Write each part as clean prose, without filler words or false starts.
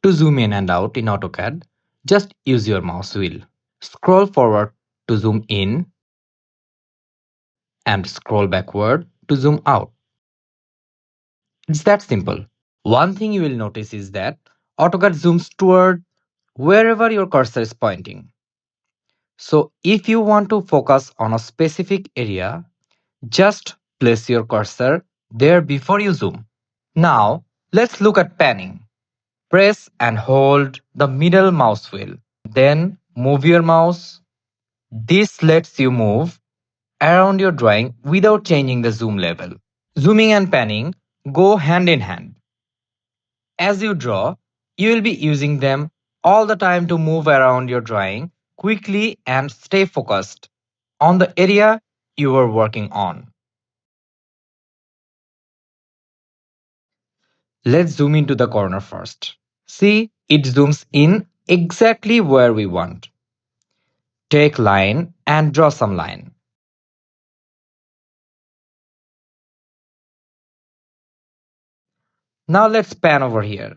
To zoom in and out in AutoCAD, just use your mouse wheel. Scroll forward to zoom in and scroll backward to zoom out. It's that simple. One thing you will notice is that AutoCAD zooms toward wherever your cursor is pointing. So if you want to focus on a specific area, just place your cursor there before you zoom. Now, let's look at panning. Press and hold the middle mouse wheel. Then move your mouse. This lets you move around your drawing without changing the zoom level. Zooming and panning go hand in hand. As you draw, you will be using them all the time to move around your drawing quickly and stay focused on the area you are working on. Let's zoom into the corner first. See, it zooms in exactly where we want. Take line and draw some line. Now let's pan over here.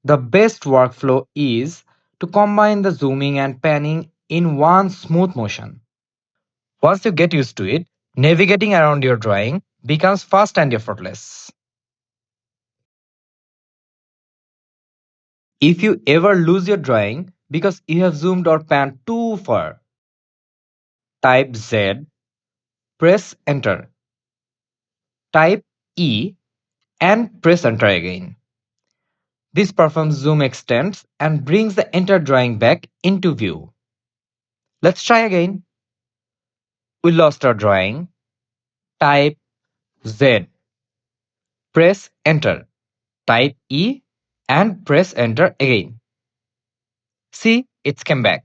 The best workflow is to combine the zooming and panning in one smooth motion. Once you get used to it, navigating around your drawing becomes fast and effortless. If you ever lose your drawing because you have zoomed or panned too far, type Z, press enter. Type E and press enter again. This performs zoom extents and brings the entire drawing back into view. Let's try again. We lost our drawing. Type Z. Press enter. Type E and press enter again. See, it's come back.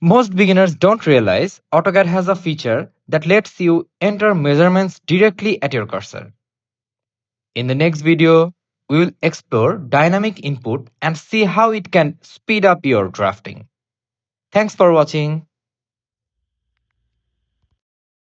Most beginners don't realize AutoCAD has a feature that lets you enter measurements directly at your cursor. In the next video, we will explore dynamic input and see how it can speed up your drafting. Thanks for watching.